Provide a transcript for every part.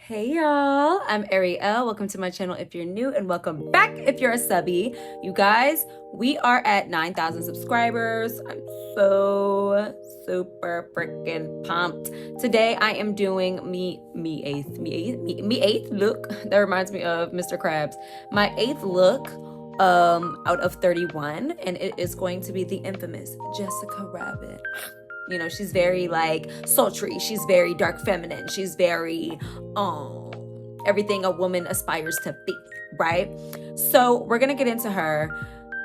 Hey y'all, I'm Ariel. Welcome to my channel if you're new, and welcome back if you're a subby. You guys, we are at 9,000 subscribers. I'm so super freaking pumped. Today I am doing me eighth look. That reminds me of Mr. Krabs. My eighth look out of 31, and it is going to be the infamous Jessica Rabbit. You know, she's very like sultry, she's very dark feminine, she's very everything a woman aspires to be, right? So we're gonna get into her.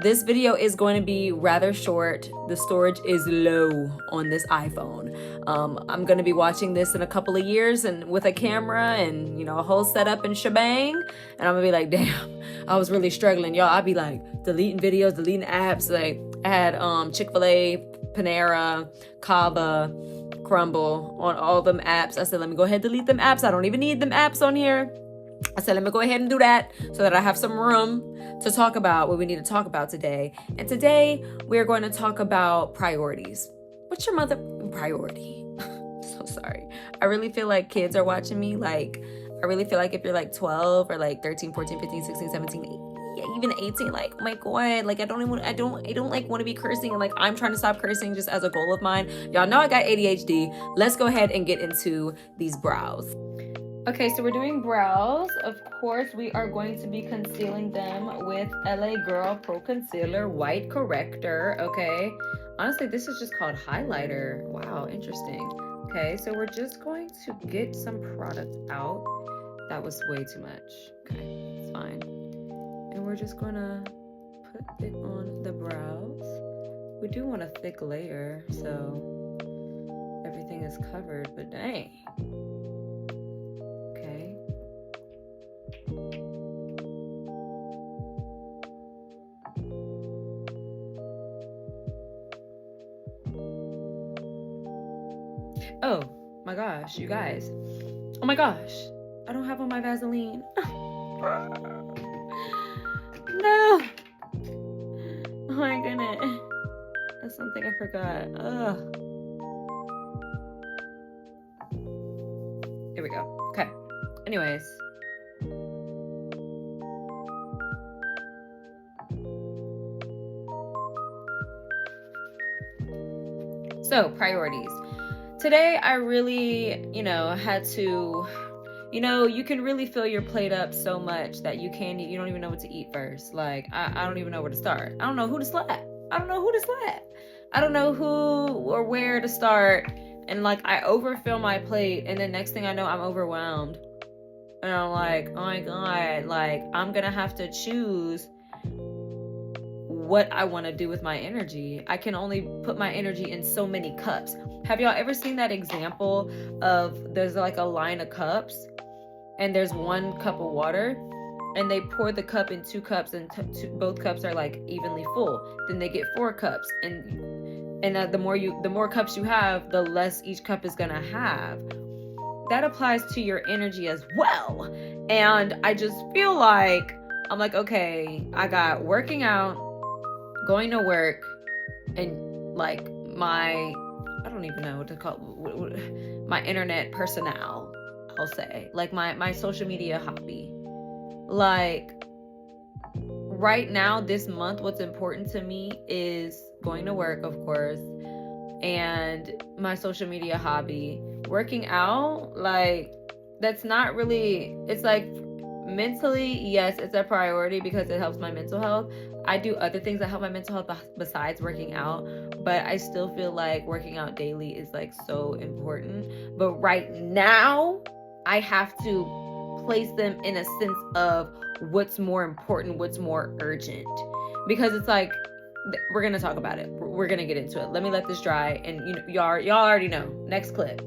This video is going to be rather short. The storage is low on this iPhone. I'm gonna be watching this in a couple of years and with a camera and, you know, a whole setup and shebang, and I'm gonna be like, damn, I was really struggling, y'all. I'd be like deleting videos, deleting apps. Like I had Chick-fil-A, Panera, Kava, Crumble on all them apps. I said, let me go ahead and delete them apps. I don't even need them apps on here. I said, let me go ahead and do that so that I have some room to talk about what we need to talk about today. And today we're going to talk about priorities. What's your mother priority? So sorry. I really feel like kids are watching me. Like, I really feel like if you're like 12 or like 13, 14, 15, 16, 17, even 18, like, oh my god, like I don't like want to be cursing, and like I'm trying to stop cursing just as a goal of mine. Y'all know I got ADHD. Let's go ahead and get into these brows. Okay, so we're doing brows. Of course, we are going to be concealing them with LA Girl Pro Concealer White Corrector. Okay, honestly, this is just called highlighter. Wow, interesting. Okay, so we're just going to get some product out. That was way too much. Okay, it's fine. And we're just gonna put it on the brows. We do want a thick layer so everything is covered, but dang. Okay. Oh my gosh, you guys. Oh my gosh, I don't have on my Vaseline. No. Oh my goodness. That's something I forgot. Ugh. Here we go. Okay. Anyways. So, priorities. Today, I really, had to... you can really fill your plate up so much that you don't even know what to eat first. Like, I don't even know where to start. I don't know who to slap. I don't know who or where to start. And like, I overfill my plate, and then next thing I know, I'm overwhelmed. And I'm like, oh my god, like, I'm gonna have to choose what I want to do with my energy. I can only put my energy in so many cups. Have y'all ever seen that example of there's like a line of cups and there's one cup of water, and they pour the cup in 2 cups, and both cups are like evenly full. Then they get 4 cups, and the more cups you have, the less each cup is gonna have. That applies to your energy as well. And I just feel like I'm like, okay, I got working out, going to work, and like I don't even know what to call my internet personnel, I'll say, like my social media hobby. Like right now, this month, what's important to me is going to work, of course, and my social media hobby. Working out, like, that's not really, it's like mentally, yes, it's a priority because it helps my mental health. I do other things that help my mental health besides working out, but I still feel like working out daily is like so important. But right now, I have to place them in a sense of what's more important, what's more urgent, because it's like, we're gonna talk about it. We're gonna get into it. Let me let this dry, and y'all already know. Next clip.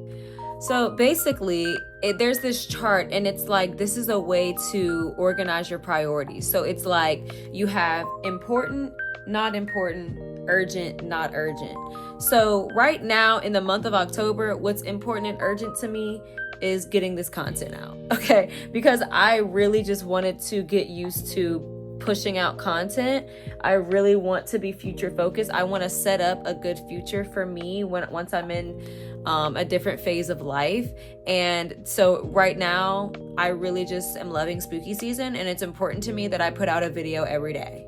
So basically, there's this chart, and it's like, this is a way to organize your priorities. So it's like you have important, not important, urgent, not urgent. So right now in the month of October, what's important and urgent to me is getting this content out. Okay, because I really just wanted to get used to pushing out content. I really want to be future focused. I want to set up a good future for me once I'm in a different phase of life. And so right now, I really just am loving spooky season, and it's important to me that I put out a video every day.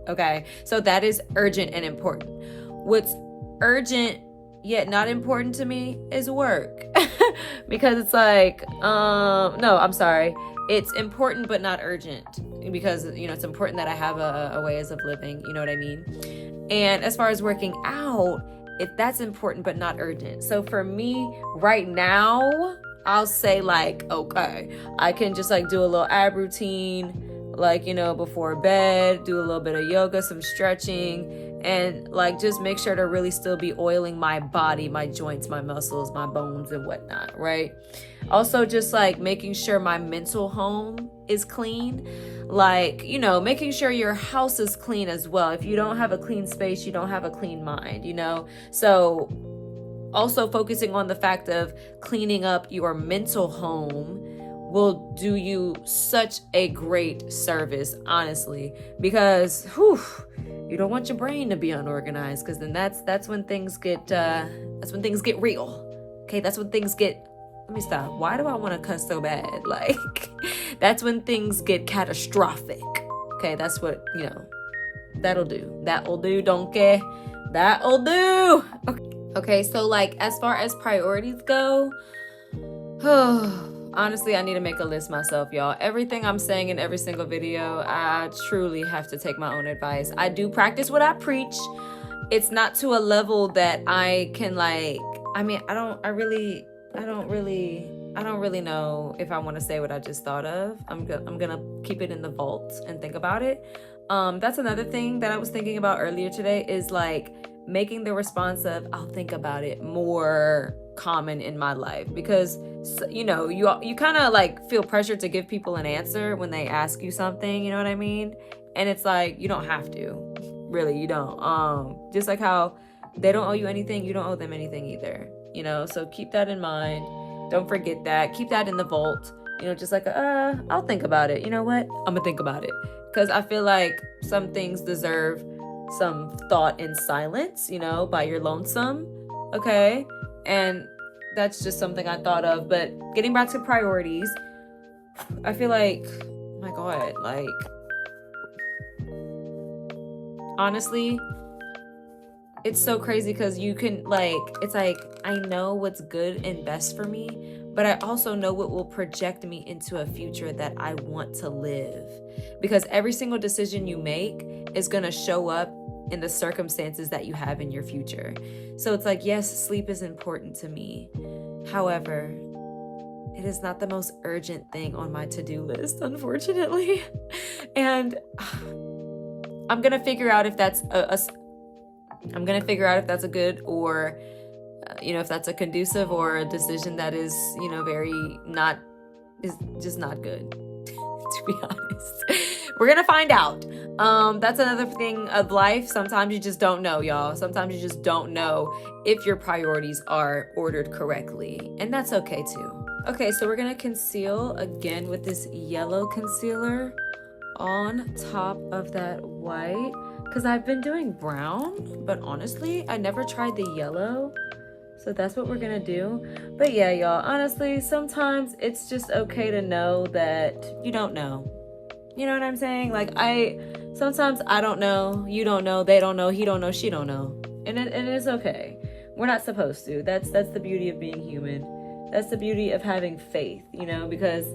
Okay, so that is urgent and important. What's urgent yet not important to me is work. Because it's like, no, I'm sorry. It's important but not urgent, because, you know, it's important that I have a ways of living, you know what I mean? And as far as working out, that's important but not urgent. So for me right now, I'll say like, okay, I can just like do a little ab routine, like, you know, before bed, do a little bit of yoga, some stretching, and like just make sure to really still be oiling my body, my joints, my muscles, my bones and whatnot, right? Also just like making sure my mental home is clean, like, you know, making sure your house is clean as well. If you don't have a clean space, you don't have a clean mind, you know? So also focusing on the fact of cleaning up your mental home will do you such a great service, honestly, because you don't want your brain to be unorganized, because then that's when things get real. Okay, that's when things get, let me stop. Why do I want to cuss so bad? Like, that's when things get catastrophic. Okay, that's what, you know, that'll do, don't care, that'll do. Okay, so like as far as priorities go, honestly, I need to make a list myself, y'all. Everything I'm saying in every single video, I truly have to take my own advice. I do practice what I preach. It's not to a level that I can like, I mean, I don't really know if I want to say what I just thought of. I'm gonna keep it in the vault and think about it. That's another thing that I was thinking about earlier today, is like making the response of I'll think about it more common in my life, because, you know, you kind of like feel pressure to give people an answer when they ask you something, you know what I mean? And it's like, you don't have to, really, you don't. Just like how they don't owe you anything, you don't owe them anything either, you know? So keep that in mind. Don't forget that. Keep that in the vault, you know, just like I'll think about it. You know what, I'm gonna think about it, because I feel like some things deserve some thought in silence, you know, by your lonesome. Okay, and that's just something I thought of. But getting back to priorities, I feel like, oh my God, like, honestly, it's so crazy, because you can like, it's like, I know what's good and best for me, but I also know what will project me into a future that I want to live, because every single decision you make is going to show up in the circumstances that you have in your future. So it's like, yes, sleep is important to me. However, it is not the most urgent thing on my to-do list, unfortunately. And I'm going to figure out if that's a good or, you know, if that's a conducive or a decision that is, you know, is just not good, to be honest. We're going to find out. That's another thing of life. Sometimes you just don't know, y'all. Sometimes you just don't know if your priorities are ordered correctly. And that's okay too. Okay, so we're going to conceal again with this yellow concealer on top of that white, because I've been doing brown, but honestly, I never tried the yellow. So that's what we're gonna do. But yeah, y'all, honestly, sometimes it's just okay to know that you don't know. You know what I'm saying? Like, sometimes I don't know, you don't know, they don't know, he don't know, she don't know. And it is okay. We're not supposed to. That's the beauty of being human. That's the beauty of having faith, you know, because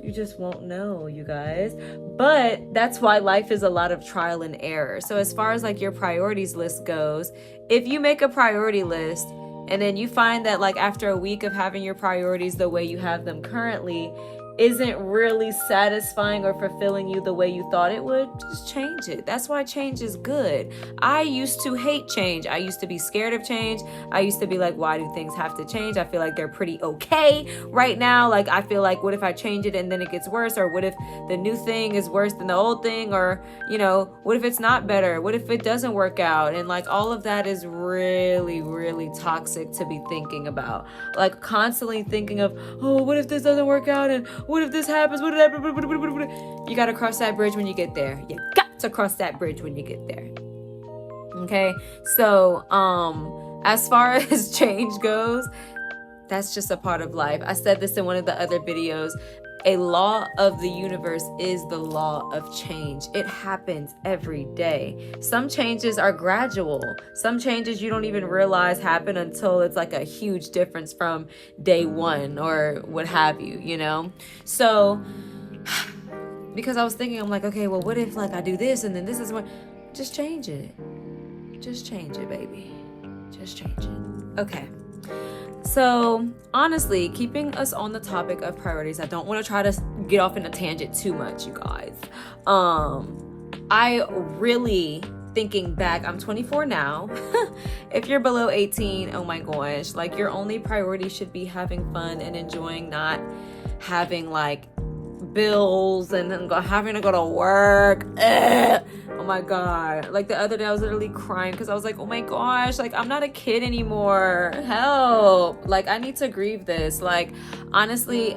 you just won't know, you guys. But that's why life is a lot of trial and error. So as far as like your priorities list goes, if you make a priority list and then you find that like after a week of having your priorities the way you have them currently isn't really satisfying or fulfilling you the way you thought it would, just change it. That's why change is good. I used to hate change. I used to be scared of change. I used to be like, why do things have to change? I feel like they're pretty okay right now. Like, I feel like, what if I change it and then it gets worse? Or what if the new thing is worse than the old thing? Or, you know, what if it's not better? What if it doesn't work out? And like, all of that is really, really toxic to be thinking about. Like, constantly thinking of, oh, what if this doesn't work out? And what if this happens? What if that? You got to cross that bridge when you get there. You got to cross that bridge when you get there. Okay. So, as far as change goes, that's just a part of life. I said this in one of the other videos. A law of the universe is the law of change. It happens every day. Some changes are gradual. Some changes you don't even realize happen until it's like a huge difference from day one or what have you, you know? So, because I was thinking, I'm like, okay, well, what if like I do this and then this is what, just change it. Just change it, baby. Just change it. Okay. So honestly, keeping us on the topic of priorities, I don't want to try to get off in a tangent too much, you guys. I really, thinking back, I'm 24 now. If you're below 18, oh my gosh, like your only priority should be having fun and enjoying, not having like bills and then having to go to work. Oh my god, like the other day I was literally crying because I was like, oh my gosh, like I'm not a kid anymore, help, like I need to grieve this. Like honestly,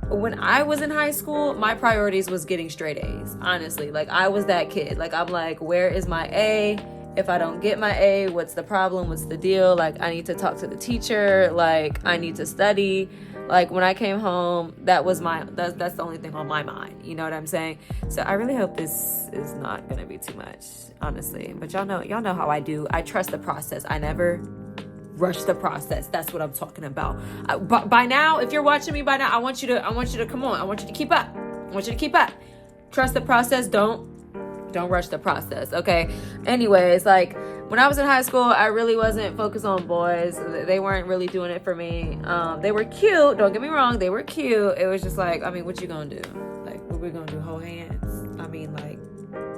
when I was in high school, my priorities was getting straight A's. Honestly, like I was that kid. Like I'm like, where is my A? If I don't get my A, what's the problem? What's the deal? Like I need to talk to the teacher. Like I need to study. Like when I came home, that's the only thing on my mind. You know what I'm saying? So I really hope this is not gonna be too much, honestly. But y'all know how I do. I trust the process. I never rush the process. That's what I'm talking about. By now, if you're watching me by now, I want you to come on. I want you to keep up. I want you to keep up. Trust the process. Don't rush the process. Okay. Anyways, like when I was in high school, I really wasn't focused on boys. They weren't really doing it for me. They were cute. Don't get me wrong. They were cute. It was just like, I mean, what you gonna do? Like, what we gonna do? Hold hands? I mean, like,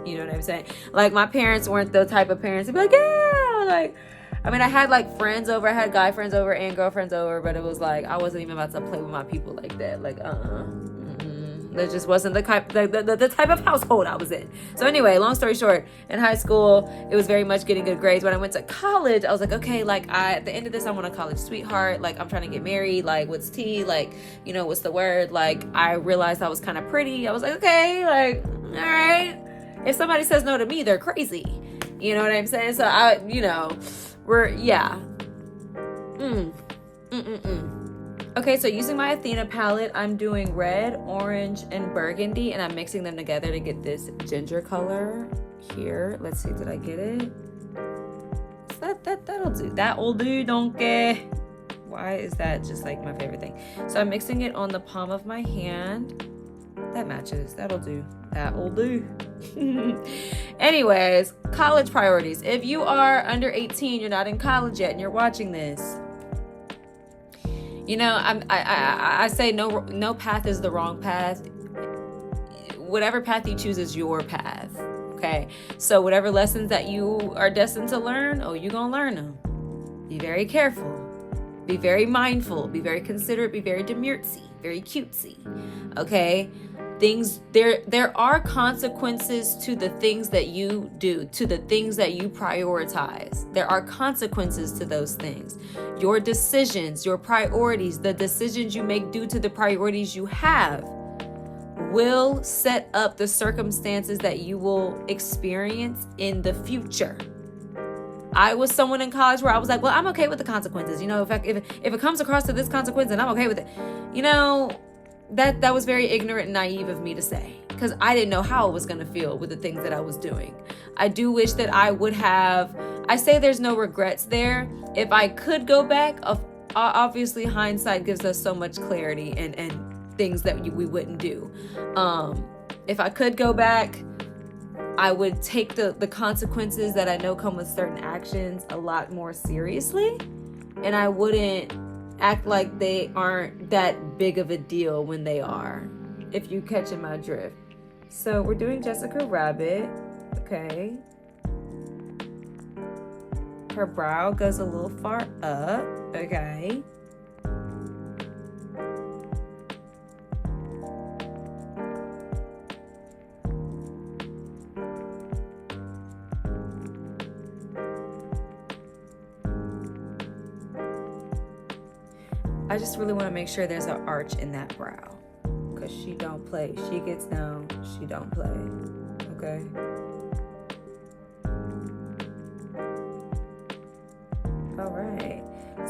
you know what I'm saying? Like, my parents weren't the type of parents to be like, yeah, like, I mean, I had like friends over. I had guy friends over and girlfriends over, but it was like, I wasn't even about to play with my people like that. Like, that just wasn't the type of household I was in. So anyway, long story short, in high school, it was very much getting good grades. When I went to college, I was like, okay, like at the end of this, I want a college sweetheart. Like I'm trying to get married. Like what's tea? Like, you know, what's the word? Like I realized I was kind of pretty. I was like, okay, like, all right. If somebody says no to me, they're crazy. You know what I'm saying? So Okay, so using my Athena palette, I'm doing red, orange, and burgundy, and I'm mixing them together to get this ginger color here. Let's see, did I get it? That'll do. That'll do, donkey. Why is that just like my favorite thing? So I'm mixing it on the palm of my hand. That matches. That'll do. That'll do. Anyways, college priorities. If you are under 18, you're not in college yet, and you're watching this, you know, I say no path is the wrong path. Whatever path you choose is your path. Okay. So whatever lessons that you are destined to learn, you're gonna learn them. Be very careful. Be very mindful. Be very considerate. Be very demurtsy. Very cutesy. Okay. There are consequences to the things that you do, to the things that you prioritize. There are consequences to those things. Your decisions, your priorities, the decisions you make due to the priorities you have will set up the circumstances that you will experience in the future. I was someone in college where I was like, well, I'm okay with the consequences. You know, if it comes across to this consequence, then I'm okay with it. You know, that was very ignorant and naive of me to say, because I didn't know how I was going to feel with the things that I was doing. I do wish that I would have, I say there's no regrets there. If I could go back, obviously hindsight gives us so much clarity and things that we wouldn't do. If I could go back, I would take the consequences that I know come with certain actions a lot more seriously, and I wouldn't act like they aren't that big of a deal when they are, if you catching my drift. So we're doing Jessica Rabbit. Okay, her brow goes a little far up. Okay, I just really want to make sure there's an arch in that brow, because she don't play. She gets down, she don't play. Okay.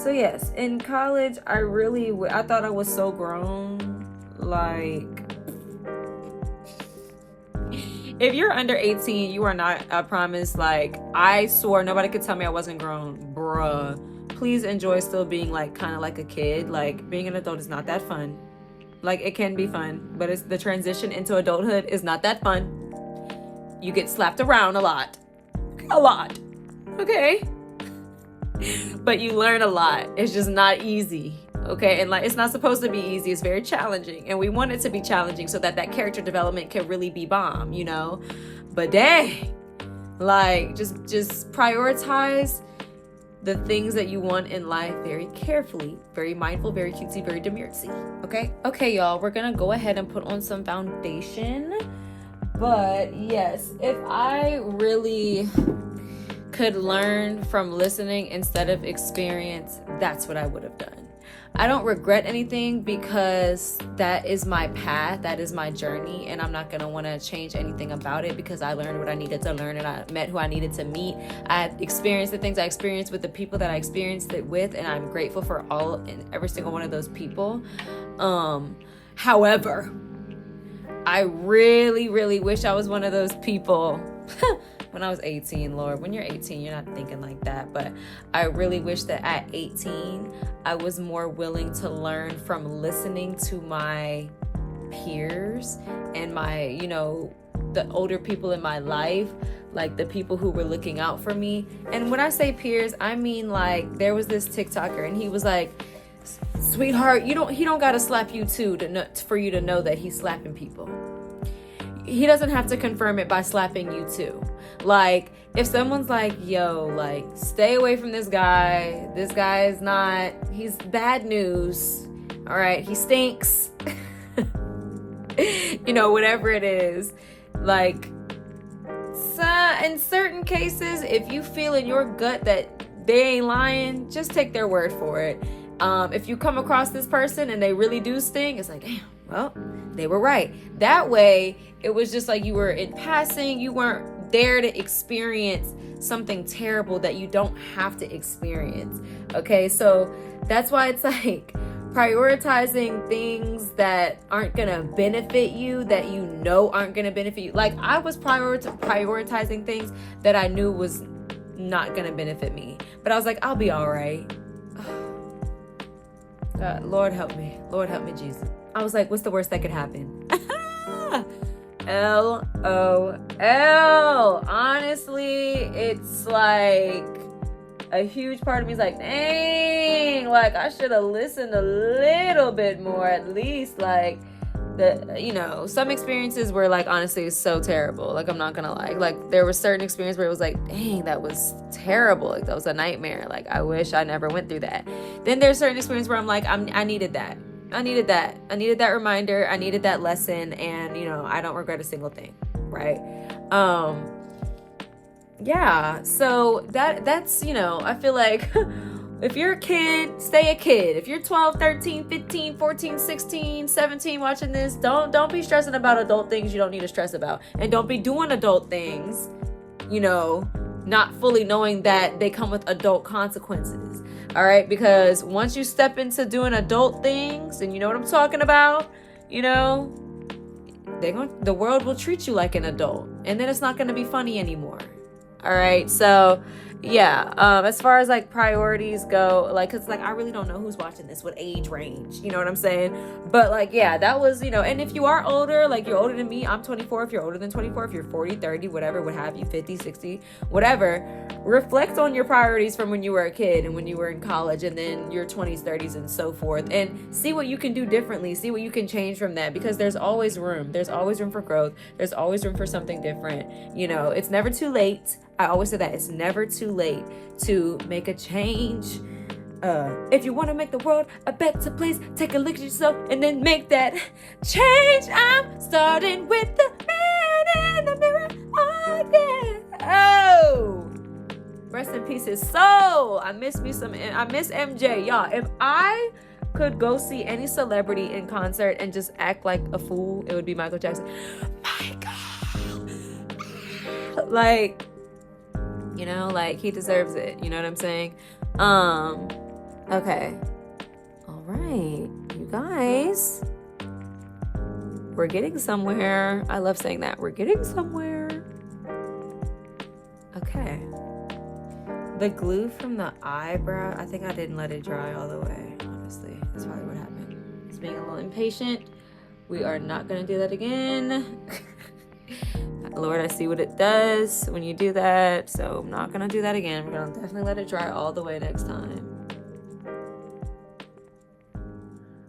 So yes, in college, I thought I was so grown. Like, if you're under 18, you are not, I promise. Like, I swore nobody could tell me I wasn't grown. Bruh. Please enjoy still being like kind of like a kid. Like, being an adult is not that fun. Like, it can be fun, but it's the transition into adulthood is not that fun. You get slapped around a lot. Okay? But you learn a lot. It's just not easy. Okay? And like, it's not supposed to be easy. It's very challenging. And we want it to be challenging so that character development can really be bomb, you know? But dang, like, just prioritize the things that you want in life very carefully, very mindful, very cutesy, very demurtsy. Okay, y'all, we're gonna go ahead and put on some foundation. But yes, if I really could learn from listening instead of experience, that's what I would have done. I don't regret anything because that is my path, that is my journey, and I'm not going to want to change anything about it because I learned what I needed to learn and I met who I needed to meet. I experienced the things I experienced with the people that I experienced it with, and I'm grateful for all and every single one of those people. However, I really, really wish I was one of those people when I was 18, Lord. When you're 18, you're not thinking like that. But I really wish that at 18, I was more willing to learn from listening to my peers and my, you know, the older people in my life, like the people who were looking out for me. And when I say peers, I mean like there was this TikToker and he was like, sweetheart, he don't gotta slap you too for you to know that he's slapping people. He doesn't have to confirm it by slapping you too. Like, if someone's like, yo, like, stay away from this guy. This guy is not, he's bad news. All right, he stinks. You know, whatever it is. Like, in certain cases, if you feel in your gut that they ain't lying, just take their word for it. If you come across this person and they really do stink, it's like, damn, well, they were right. That way, it was just like you were in passing. You weren't there to experience something terrible that you don't have to experience. Okay, so that's why it's like prioritizing things that aren't gonna benefit you, that you know aren't gonna benefit you. Like, I was prioritizing things that I knew was not gonna benefit me. But I was like, I'll be all right. God, Lord help me, Jesus. I was like, what's the worst that could happen? LOL. Honestly, it's like a huge part of me is like, dang, like I should have listened a little bit more at least. Like, you know, some experiences were like, honestly, so terrible. Like, I'm not gonna lie. Like, there was certain experience where it was like, dang, that was terrible. Like, that was a nightmare. Like, I wish I never went through that. Then there's certain experience where I'm like, I needed that. I needed that reminder. I needed that lesson. And, you know, I don't regret a single thing. Right. Yeah. So that's, you know, I feel like if you're a kid, stay a kid. If you're 12, 13, 15, 14, 16, 17 watching this, don't be stressing about adult things you don't need to stress about. And don't be doing adult things, you know, not fully knowing that they come with adult consequences. All right? Because once you step into doing adult things, and you know what I'm talking about, you know, the world will treat you like an adult. And then it's not going to be funny anymore. All right? So yeah, as far as like priorities go, like, cause like I really don't know who's watching this, what age range, you know what I'm saying? But like, yeah, that was, you know, and if you are older, like you're older than me, I'm 24, if you're older than 24, if you're 40, 30, whatever, what have you, 50, 60, whatever, reflect on your priorities from when you were a kid and when you were in college and then your 20s, 30s and so forth, and see what you can do differently, see what you can change from that, because there's always room for growth, there's always room for something different, you know, it's never too late. I always say that it's never too late to make a change. If you want to make the world a better place, take a look at yourself and then make that change. I'm starting with the man in the mirror. Oh, yeah. Oh, rest in peace his soul. I miss MJ, y'all. If I could go see any celebrity in concert and just act like a fool, it would be Michael Jackson. Like, you know, like he deserves it. You know what I'm saying? Okay. All right, you guys. We're getting somewhere. I love saying that. We're getting somewhere. Okay. The glue from the eyebrow, I think I didn't let it dry all the way, honestly. That's probably what happened. It's being a little impatient. We are not gonna do that again. Lord, I see what it does when you do that, so I'm not gonna do that again. We're gonna definitely let it dry all the way next time.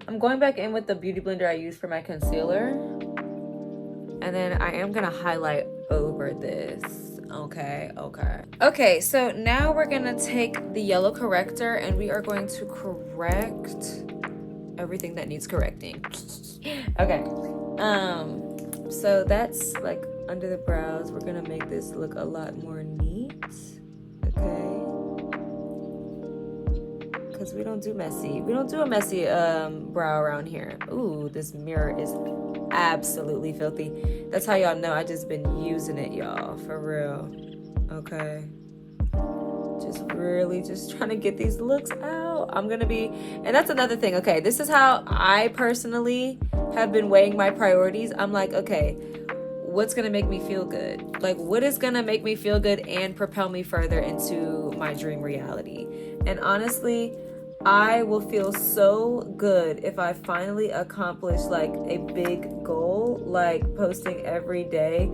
I'm going back in with the beauty blender I used for my concealer. And then I am gonna highlight over this. Okay, so now we're gonna take the yellow corrector and we are going to correct everything that needs correcting. Okay, so that's like under the brows. We're gonna make this look a lot more neat, okay? Because we don't do messy. We don't do a messy brow around here. Ooh, this mirror is absolutely filthy. That's how y'all know I just been using it, y'all, for real. Okay, just really just trying to get these looks out. I'm gonna be, and that's another thing. Okay, this is how I personally have been weighing my priorities. I'm like, okay, what's gonna make me feel good? Like, what is gonna make me feel good and propel me further into my dream reality? And honestly, I will feel so good if I finally accomplish like a big goal, like posting every day,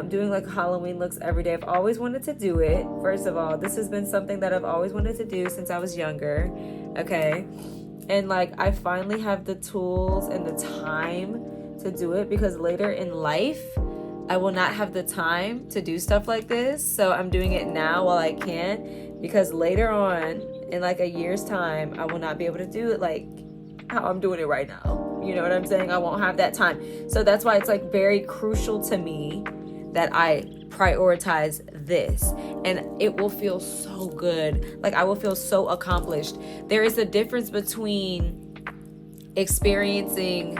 doing like Halloween looks every day. I've always wanted to do it. First of all, this has been something that I've always wanted to do since I was younger. Okay. And like, I finally have the tools and the time to do it, because later in life, I will not have the time to do stuff like this. So I'm doing it now while I can, because later on, in like a year's time, I will not be able to do it like how I'm doing it right now. You know what I'm saying? I won't have that time. So that's why it's like very crucial to me that I prioritize this, and it will feel so good. Like, I will feel so accomplished. There is a difference between experiencing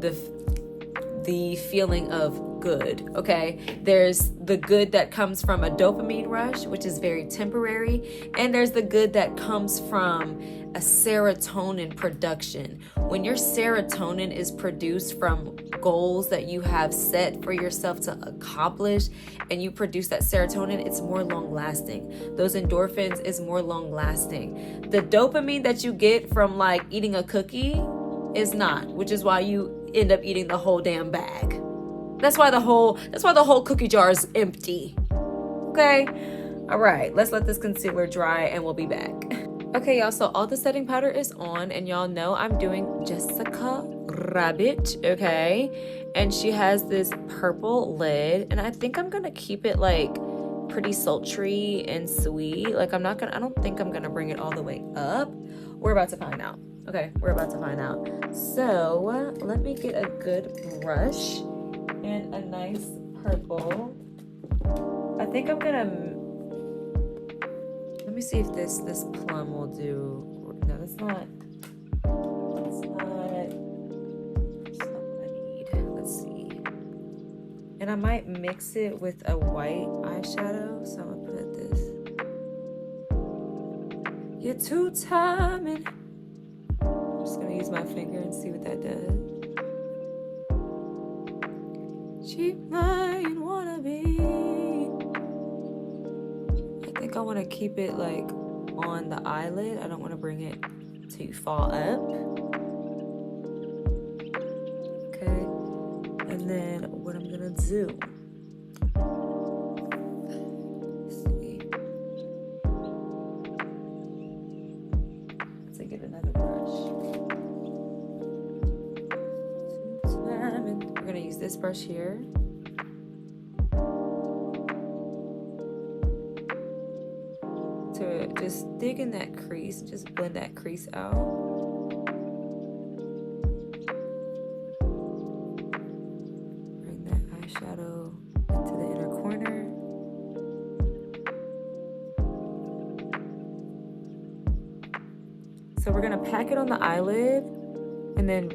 the feeling of good, okay? There's the good that comes from a dopamine rush, which is very temporary, and there's the good that comes from a serotonin production. When your serotonin is produced from goals that you have set for yourself to accomplish, and you produce that serotonin, it's more long lasting. Those endorphins is more long lasting. The dopamine that you get from like eating a cookie is not, which is why you end up eating the whole damn bag. That's why the whole cookie jar is empty. Okay? All right, let's let this concealer dry and we'll be back. Okay, y'all, so all the setting powder is on, and y'all know I'm doing Jessica Rabbit, okay? And she has this purple lid, and I think I'm gonna keep it like pretty sultry and sweet. Like, I don't think I'm gonna bring it all the way up. We're about to find out. Okay, we're about to find out. So let me get a good brush and a nice purple. I think I'm gonna, let me see if this plum will do. No, that's not what I need. Let's see. And I might mix it with a white eyeshadow, so I'm gonna put this. You're too timing. I'm just gonna use my finger and see what that does. Cheap mind wannabe. I think I want to keep it like on the eyelid. I don't want to bring it to fall up. Okay. And then what I'm gonna do. Let's see. Let's get another brush. We're gonna use this brush here. To just dig in that crease, just blend that crease out. Bring that eyeshadow into the inner corner. So we're gonna pack it on the eyelid and then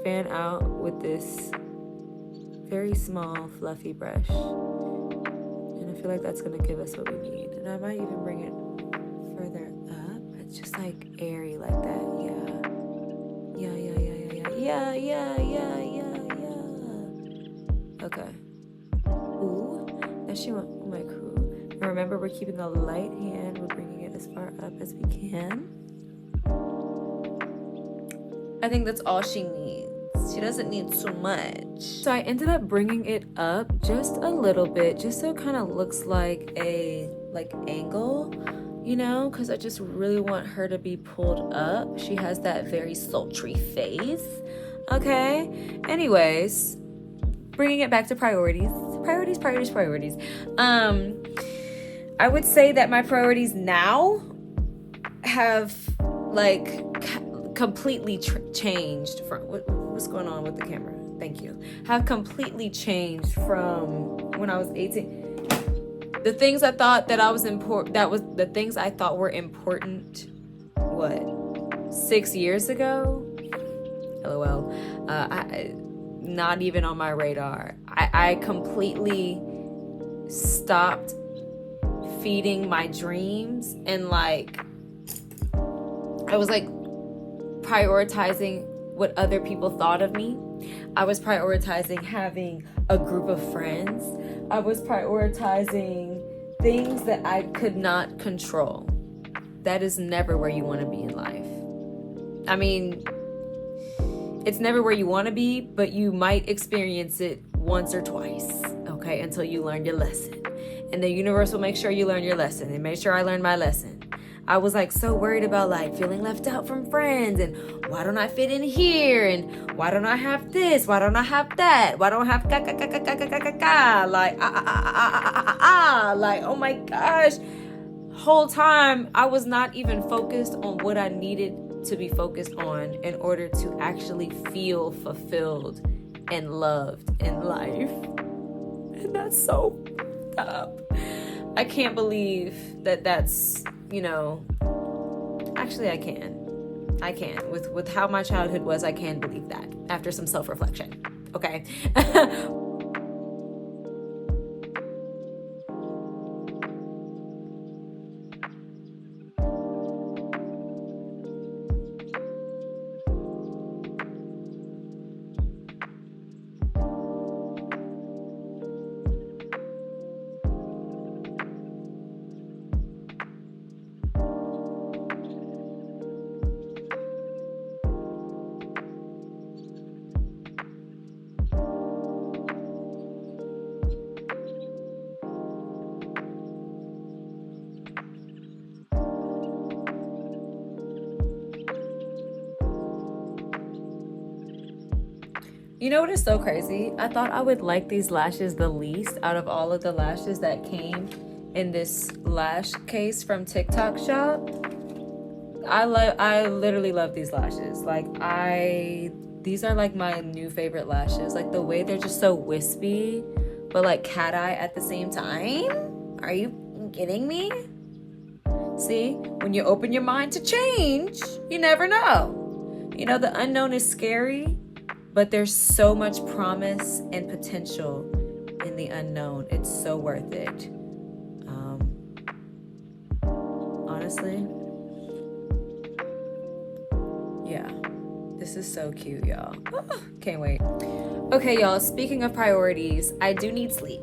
fan out with this very small fluffy brush. And I feel like that's gonna give us what we need. And I might even bring it further up. It's just like airy like that. Yeah. Okay. Ooh, now she went my crew. And remember, we're keeping a light hand. We're bringing it as far up as we can. I think that's all she needs. She doesn't need too much. So I ended up bringing it up just a little bit, just so it kind of looks like a angle, you know, because I just really want her to be pulled up. She has that very sultry face. Okay. Anyways, bringing it back to priorities. I would say that my priorities now have like completely changed from what's going on with the camera. Thank you. Have completely changed from when I was 18. The things I thought that I was important, that was the things I thought were important, what, 6 years ago? LOL. Not even on my radar. I completely stopped feeding my dreams, and like I was like prioritizing what other people thought of me. I was prioritizing having a group of friends. I was prioritizing things that I could not control. That is never where you want to be in life. I mean, it's never where you want to be, but you might experience it once or twice, okay, until you learn your lesson. And the universe will make sure you learn your lesson, and make sure I learned my lesson. I was like so worried about like feeling left out from friends, and why don't I fit in here, and why don't I have this, why don't I have that, why don't I have like oh my gosh. Whole time I was not even focused on what I needed to be focused on in order to actually feel fulfilled and loved in life. And that's so fucked up. I can't believe that that's, you know, actually I can. With how my childhood was, I can believe that after some self-reflection. Okay. You know what is so crazy? I thought I would like these lashes the least out of all of the lashes that came in this lash case from TikTok shop. I literally love these lashes. Like these are like my new favorite lashes. Like the way they're just so wispy, but like cat eye at the same time. Are you kidding me? See, when you open your mind to change, you never know. You know, the unknown is scary, but there's so much promise and potential in the unknown. It's so worth it. Honestly, yeah, this is so cute, y'all. Can't wait. Okay, y'all, speaking of priorities, I do need sleep.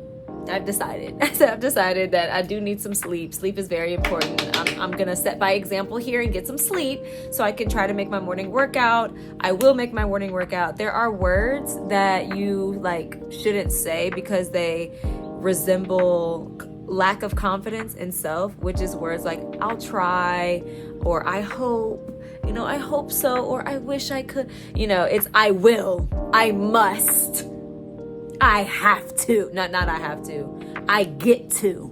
I've decided that I do need some sleep. Sleep is very important. I'm gonna set by example here and get some sleep so I can try to make my morning workout. I will make my morning workout. There are words that you like shouldn't say because they resemble lack of confidence in self, which is words like I'll try, or I hope, you know, I hope so, or I wish I could, you know, it's I will, I must, I have to, not I have to, I get to,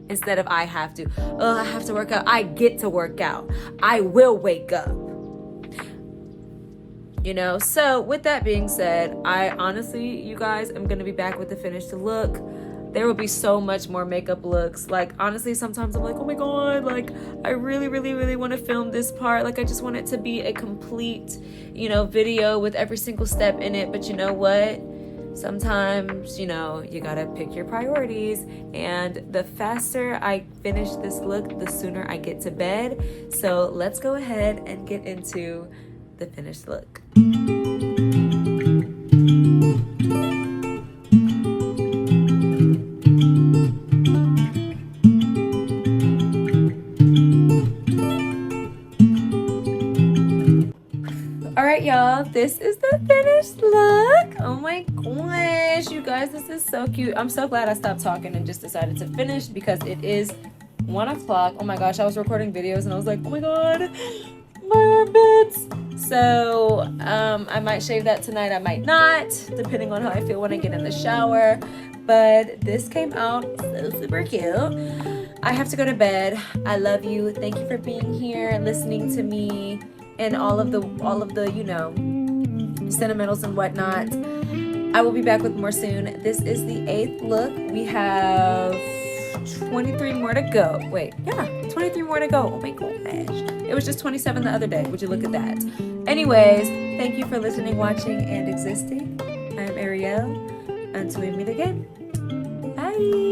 instead of I have to. Oh, I have to work out. I get to work out. I will wake up. You know, so with that being said, I honestly, you guys, I'm going to be back with the finished look. There will be so much more makeup looks. Like, honestly, sometimes I'm like, oh my God, like, I really, really, really want to film this part. Like, I just want it to be a complete, you know, video with every single step in it. But you know what? sometimes, you know, you gotta pick your priorities, and the faster I finish this look, the sooner I get to bed. So let's go ahead and get into the finished look. Alright, y'all, this is the finished look. Oh my gosh, you guys, this is so cute. I'm so glad I stopped talking and just decided to finish because it is 1 o'clock. Oh my gosh, I was recording videos and I was like, oh my god, my armpits. So I might shave that tonight, I might not, depending on how I feel when I get in the shower. But this came out so super cute. I have to go to bed. I love you. Thank you for being here and listening to me and all of the you know, sentimentals and whatnot. I will be back with more soon. This is the 8th look. We have 23 more to go. Wait, yeah, 23 more to go. Oh my gosh. It was just 27 the other day. Would you look at that? Anyways, thank you for listening, watching, and existing. I am Ariel. Until we meet again. Bye.